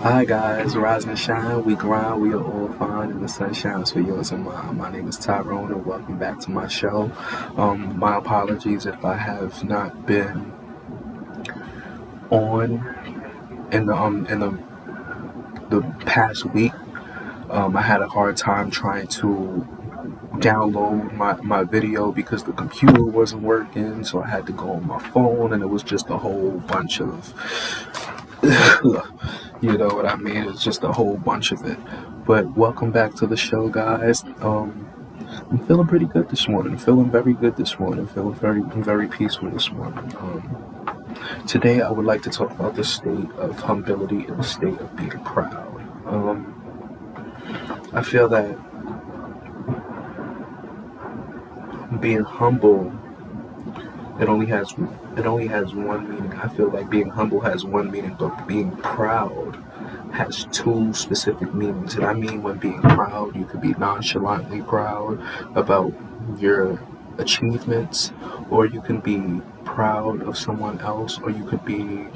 Hi guys, rise and shine. We grind. We are all fine, and the sun shines for yours and mine. My name is Tyrone, and welcome back to my show. My apologies if I have not been on in the past week. I had a hard time trying to download my video because the computer wasn't working, so I had to go on my phone, and it was just a whole bunch of you know what I mean? It's just a whole bunch of it. But welcome back to the show, guys. I'm feeling pretty good this morning. Feeling very good this morning. Feeling very peaceful this morning. Today, I would like to talk about the state of humility and the state of being proud. I feel that being humble it only has one meaning. I feel like being humble has one meaning, but being proud has two specific meanings. And I mean, when being proud, you could be nonchalantly proud about your achievements, or you can be proud of someone else, or you could be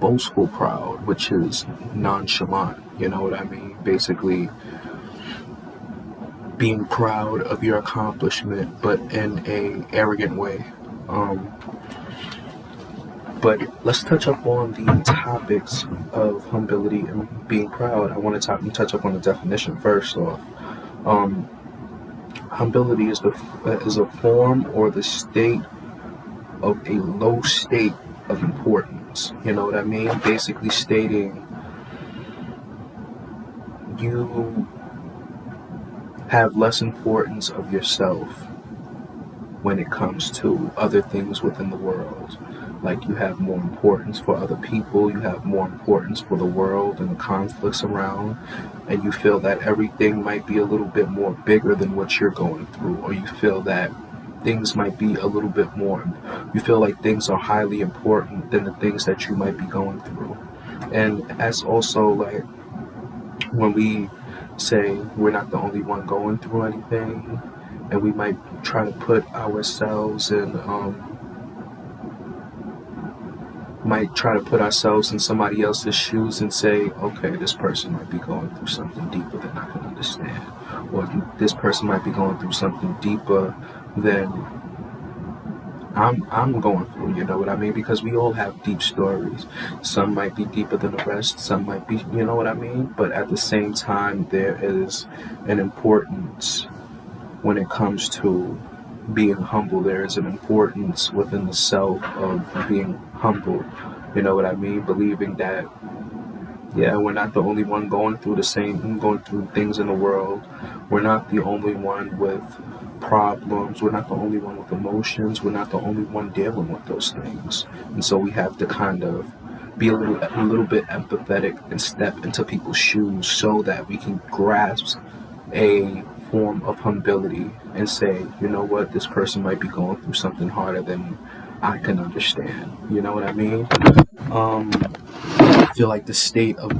boastful proud, which is nonchalant. You know what I mean? Basically, being proud of your accomplishment, but in a arrogant way. Um, But let's touch up on the topics of humility and being proud. I want to touch up on the definition first off. Um, Humility is a form or the state of a low state of importance. You know what I mean? Basically stating you have less importance of yourself when it comes to other things within the world. Like, you have more importance for other people, you have more importance for the world and the conflicts around, and you feel that everything might be a little bit more bigger than what you're going through, or you feel that things might be a little bit more, you feel like things are highly important than the things that you might be going through. And that's also like when we say we're not the only one going through anything, and we might try to put ourselves in somebody else's shoes and say, okay, this person might be going through something deeper than I can understand, or this person might be going through something deeper than I'm going through. You know what I mean? Because we all have deep stories. Some might be deeper than the rest. Some might be, you know what I mean? But at the same time, there is an importance when it comes to being humble. There is an importance within the self of being humble. You know what I mean? Believing that, yeah, we're not the only one going through things in the world. We're not the only one with problems. We're not the only one with emotions. We're not the only one dealing with those things. And so we have to kind of be a little bit empathetic and step into people's shoes so that we can grasp a form of humility and say, you know what, this person might be going through something harder than I can understand. You know what I mean? Um, I feel like for the state of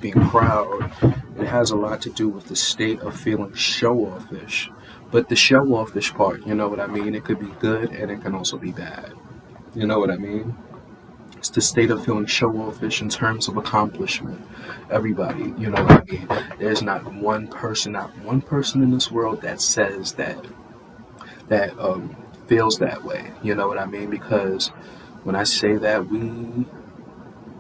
being proud, it has a lot to do with the state of feeling show-offish. But the show-offish part, you know what I mean? It could be good and it can also be bad. You know what I mean? It's the state of feeling show-offish in terms of accomplishment. Everybody, you know what I mean? There's not one person in this world that says that feels that way. You know what I mean? Because when I say that, we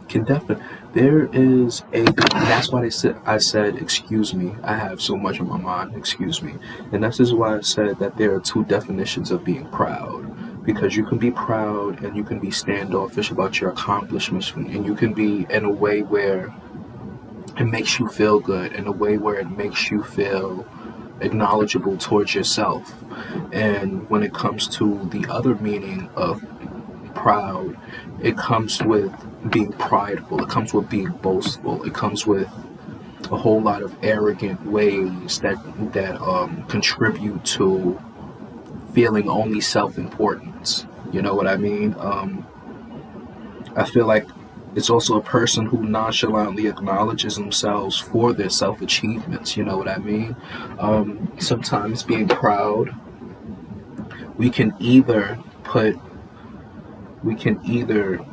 can definitely. There is a. That's why I said, excuse me. I have so much on my mind. Excuse me, and this is why I said that there are two definitions of being proud. Because you can be proud and you can be standoffish about your accomplishments, and you can be in a way where it makes you feel good, in a way where it makes you feel acknowledgeable towards yourself. And when it comes to the other meaning of proud, it comes with being prideful, it comes with being boastful, it comes with a whole lot of arrogant ways that contribute to feeling only self-importance. You know what I mean? I feel like it's also a person who nonchalantly acknowledges themselves for their self-achievements. You know what I mean? Sometimes being proud, we can either put we can either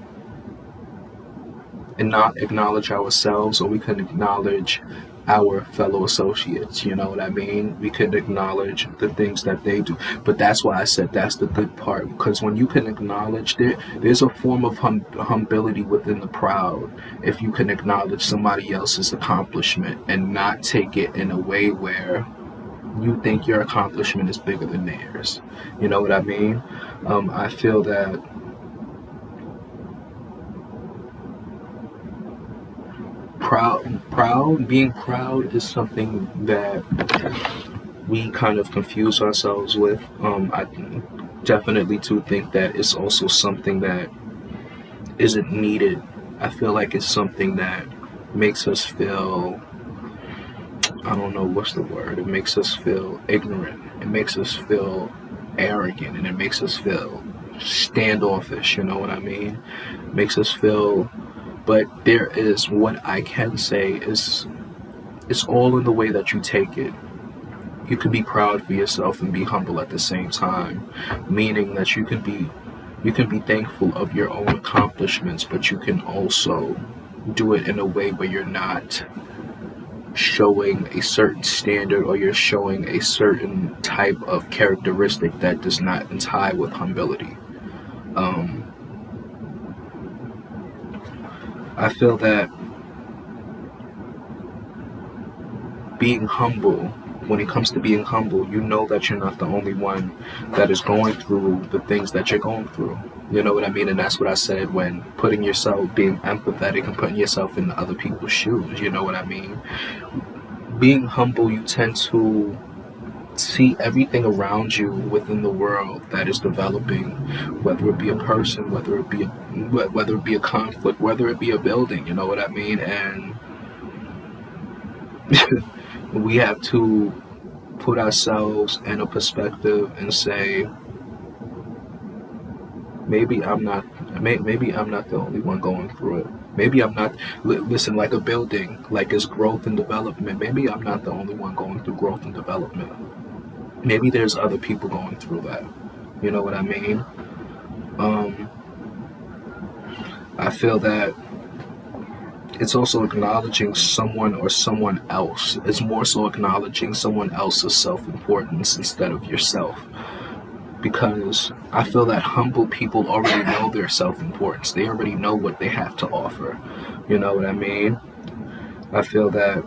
and not acknowledge ourselves, or we can acknowledge our fellow associates. You know what I mean? We could acknowledge the things that they do. But that's why I said that's the good part, because when you can acknowledge, there's a form of humility within the proud. If you can acknowledge somebody else's accomplishment and not take it in a way where you think your accomplishment is bigger than theirs. You know what I mean? I feel that being proud is something that we kind of confuse ourselves with. I definitely do think that it's also something that isn't needed. I feel like it's something that makes us feel, I don't know what's the word, it makes us feel ignorant, it makes us feel arrogant, and it makes us feel standoffish, you know what I mean? It makes us feel, but there is, what I can say is, it's all in the way that you take it. You can be proud for yourself and be humble at the same time, meaning that you can be thankful of your own accomplishments, but you can also do it in a way where you're not showing a certain standard, or you're showing a certain type of characteristic that does not tie with humility. Um, I feel that being humble, when it comes to being humble, you know that you're not the only one that is going through the things that you're going through. You know what I mean? And that's what I said when putting yourself, being empathetic and putting yourself in other people's shoes. You know what I mean? Being humble, you tend to see everything around you within the world that is developing, whether it be a person, whether it be a conflict, whether it be a building. You know what I mean? And we have to put ourselves in a perspective and say, maybe I'm not maybe I'm not the only one going through it. Maybe I'm not, listen, like a building, like it's growth and development. Maybe I'm not the only one going through growth and development. Maybe there's other people going through that. You know what I mean? Um, I feel that it's also acknowledging someone or someone else. It's more so acknowledging someone else's self-importance instead of yourself. Because I feel that humble people already know their self-importance. They already know what they have to offer. You know what I mean? I feel that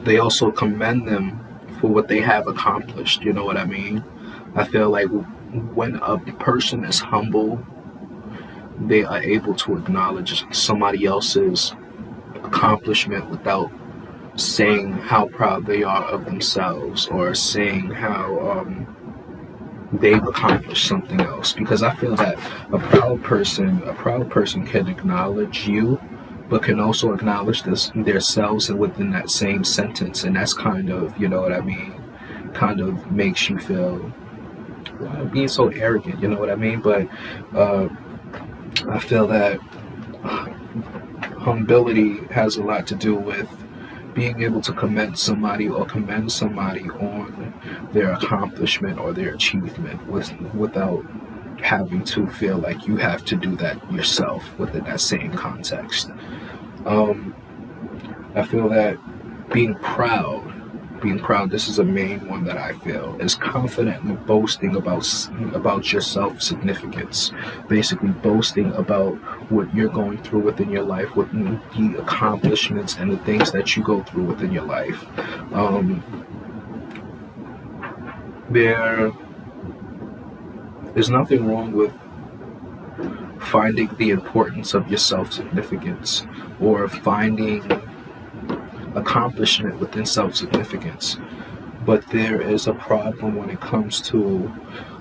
they also commend them for what they have accomplished. You know what I mean? I feel like when a person is humble, they are able to acknowledge somebody else's accomplishment without saying how proud they are of themselves, or saying how they've accomplished something else. Because I feel that a proud person can acknowledge you, but can also acknowledge themselves and within that same sentence. And that's kind of, you know what I mean, kind of makes you feel, well, being so arrogant, you know what I mean? But I feel that humility has a lot to do with being able to commend somebody on their accomplishment or their achievement without having to feel like you have to do that yourself within that same context. Um, I feel that being proud, this is a main one that I feel, is confidently boasting about your self-significance. Basically boasting about what you're going through within your life, what the accomplishments and the things that you go through within your life. Um, there is nothing wrong with finding the importance of your self-significance, or finding accomplishment within self-significance. But there is a problem when it comes to,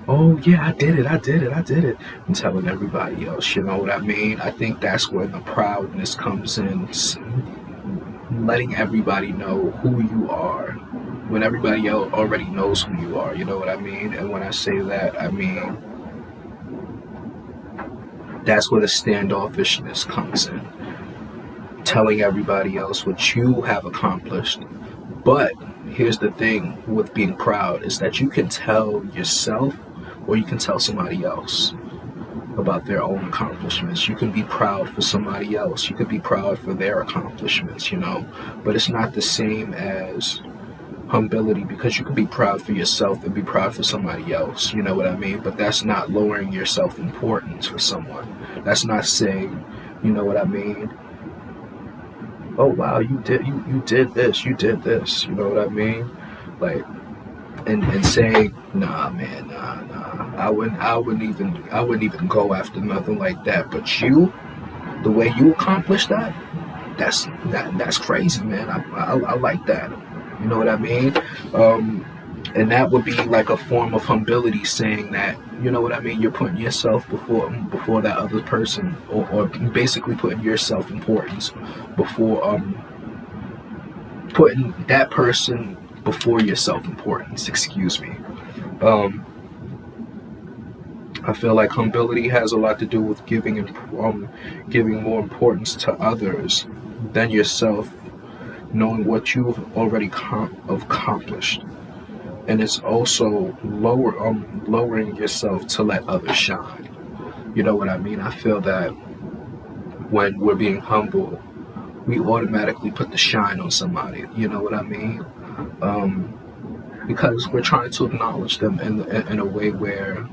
oh yeah, I did it, and telling everybody else, you know what I mean? I think that's where the proudness comes in, letting everybody know who you are when everybody else already knows who you are, you know what I mean? And when I say that, I mean, that's where the standoffishness comes in. Telling everybody else what you have accomplished. But here's the thing with being proud, is that you can tell yourself or you can tell somebody else. about their own accomplishments. You can be proud for somebody else. You could be proud for their accomplishments, but it's not the same as humility, because you can be proud for yourself and be proud for somebody else, you know what I mean? But that's not lowering your self-importance for someone. That's not saying, you know what I mean? Oh wow, you did this, you did this, you know what I mean? Like, and saying, nah man, nah. I wouldn't even go after nothing like that. But the way you accomplished that, that's crazy, man. I like that. You know what I mean? And that would be like a form of humility, saying that, you know what I mean, you're putting yourself before that other person, or basically putting your self importance before putting that person before your self importance. Excuse me. Um, I feel like humility has a lot to do with giving more importance to others than yourself, knowing what you've already accomplished, and it's also lowering yourself to let others shine. You know what I mean? I feel that when we're being humble, we automatically put the shine on somebody. You know what I mean? Um, because we're trying to acknowledge them in a way where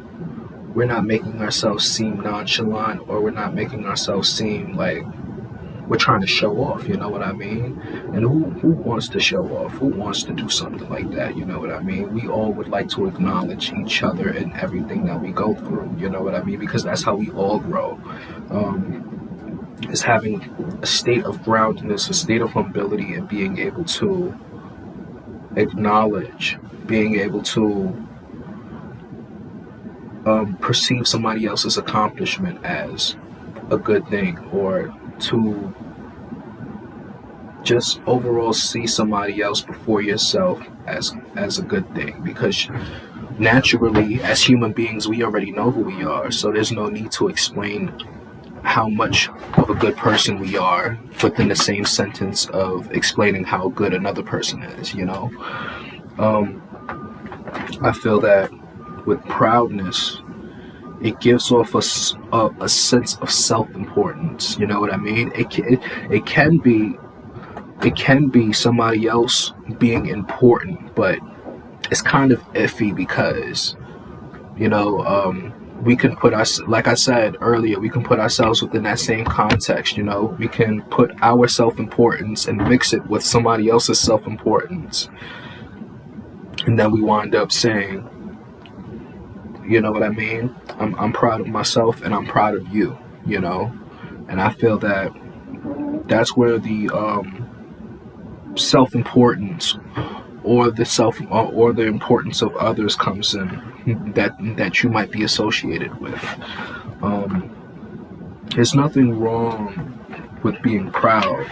we're not making ourselves seem nonchalant, or we're not making ourselves seem like we're trying to show off, you know what I mean? And who wants to show off? Who wants to do something like that, you know what I mean? We all would like to acknowledge each other and everything that we go through, you know what I mean? Because that's how we all grow. Is having a state of groundedness, a state of humility, and being able to acknowledge, being able to perceive somebody else's accomplishment as a good thing, or to just overall see somebody else before yourself as a good thing, because naturally as human beings we already know who we are, so there's no need to explain how much of a good person we are within the same sentence of explaining how good another person is, um, I feel that with proudness, it gives off a sense of self-importance, you know what I mean? It can be somebody else being important, but it's kind of iffy, because we can put us, like I said earlier, we can put ourselves within that same context. We can put our self-importance and mix it with somebody else's self-importance, and then we wind up saying, you know what I mean, I'm proud of myself and I'm proud of you, and I feel that that's where the self-importance, or the importance of others comes in, that you might be associated with. There's nothing wrong with being proud,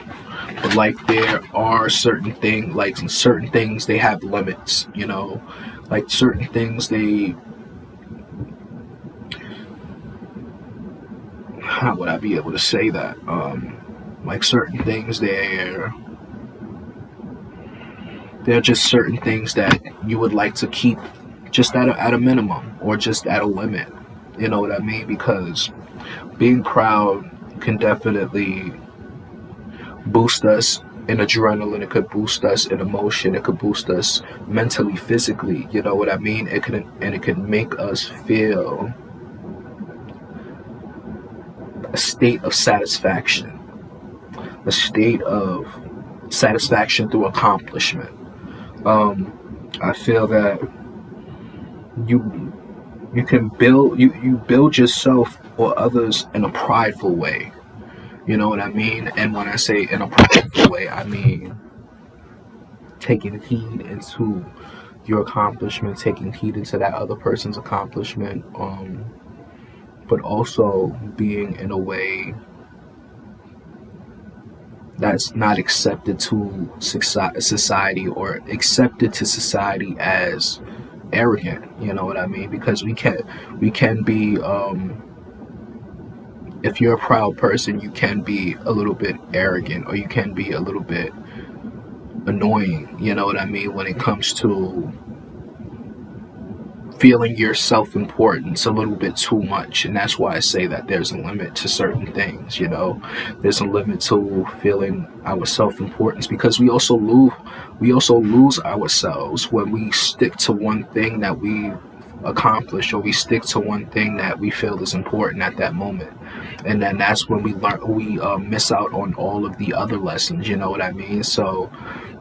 but like there are certain things they have limits, like certain things they, how would I be able to say that, like certain things they're just certain things that you would like to keep just at a minimum, or just at a limit. You know what I mean? Because being proud can definitely boost us in adrenaline. It could boost us in emotion. It could boost us mentally, physically. You know what I mean? It can make us feel a state of satisfaction, through accomplishment. I feel that you can build yourself or others in a prideful way. You know what I mean? And when I say in a prideful way, I mean taking heed into your accomplishment, taking heed into that other person's accomplishment, but also being in a way that's not accepted to society, or accepted to society as arrogant. You know what I mean? Because we can be, if you're a proud person, you can be a little bit arrogant, or you can be a little bit annoying. You know what I mean? When it comes to feeling your self-importance a little bit too much. And that's why I say that there's a limit to certain things, you know. There's a limit to feeling our self-importance, because we also lose ourselves when we stick to one thing that we accomplish, or we stick to one thing that we feel is important at that moment. And then that's when we miss out on all of the other lessons, you know what I mean? So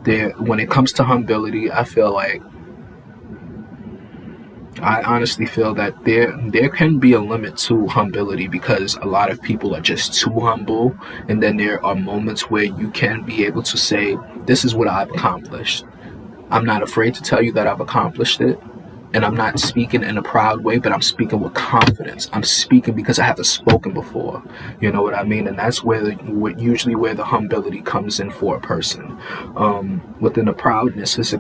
there, when it comes to humility, I honestly feel that there can be a limit to humility, because a lot of people are just too humble, and then there are moments where you can be able to say, this is what I've accomplished. I'm not afraid to tell you that I've accomplished it. And I'm not speaking in a proud way, but I'm speaking with confidence. I'm speaking because I haven't spoken before. You know what I mean? And that's usually where the humility comes in for a person. Within the proudness, it's a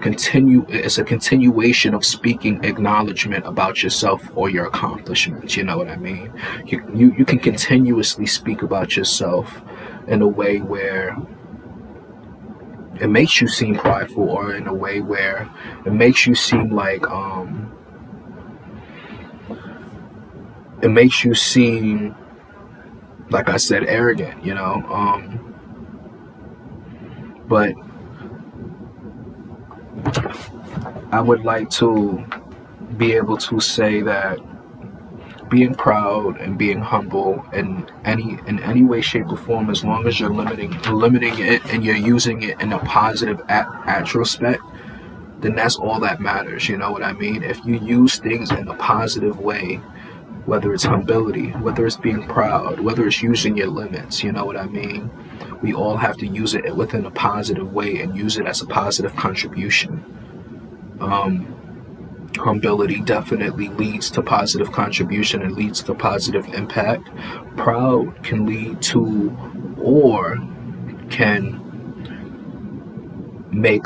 continuation of speaking acknowledgement about yourself or your accomplishments. You know what I mean? You can continuously speak about yourself in a way where it makes you seem prideful, or in a way where it makes you seem like it makes you seem, like I said, arrogant, you know. But I would like to be able to say that being proud and being humble in any way, shape, or form, as long as you're limiting it and you're using it in a positive retrospect, then that's all that matters. You know what I mean? If you use things in a positive way, whether it's humility, whether it's being proud, whether it's using your limits, you know what I mean? We all have to use it within a positive way and use it as a positive contribution. Humility definitely leads to positive contribution and leads to positive impact. Proud can lead to, or can make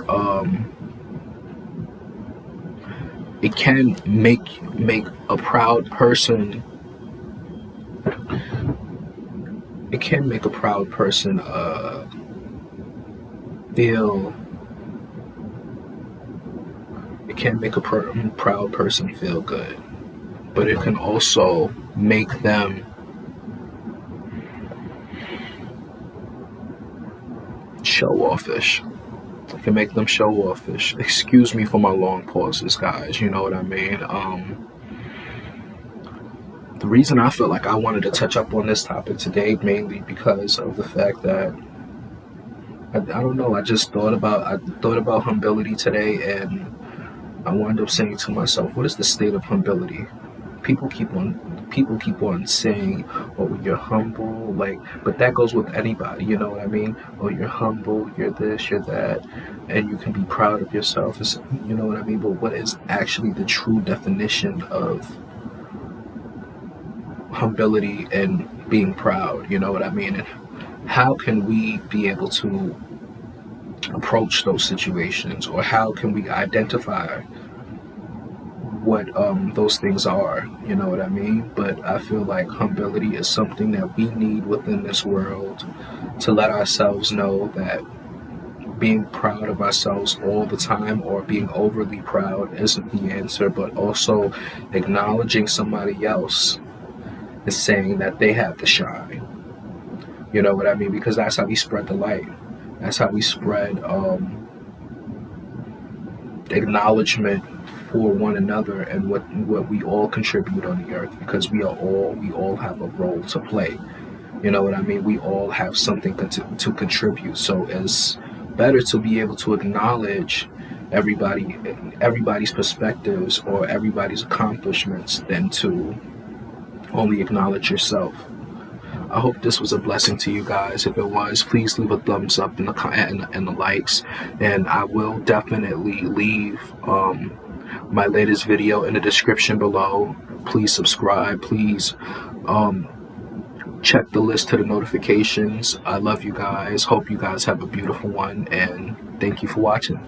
it can make a proud person, it can make a proud person feel it can make a proud person feel good, but it can also make them show offish. It can make them show offish. Excuse me for my long pauses, guys. You know what I mean? The reason I felt like I wanted to touch up on this topic today, mainly because of the fact that I don't know. I thought about humility today, and I wound up saying to myself, "What is the state of humility?" People keep on saying, "Oh, you're humble," like, but that goes with anybody. You know what I mean? Oh, you're humble. You're this. You're that, and you can be proud of yourself. You know what I mean? But what is actually the true definition of humility and being proud? You know what I mean? And how can we be able to approach those situations, or how can we identify what those things are? You know what I mean? But I feel like humility is something that we need within this world, to let ourselves know that being proud of ourselves all the time, or being overly proud, isn't the answer, but also acknowledging somebody else and saying that they have the shine. You know what I mean? Because that's how we spread the light. That's how we spread acknowledgement for one another, and what we all contribute on the earth, because we all have a role to play. You know what I mean? We all have something to contribute. So it's better to be able to acknowledge everybody's perspectives or everybody's accomplishments than to only acknowledge yourself. I hope this was a blessing to you guys. If it was, please leave a thumbs up in the likes, and I will definitely leave my latest video in the description below. Please subscribe. Please check the list to the notifications. I love you guys. Hope you guys have a beautiful one, and thank you for watching.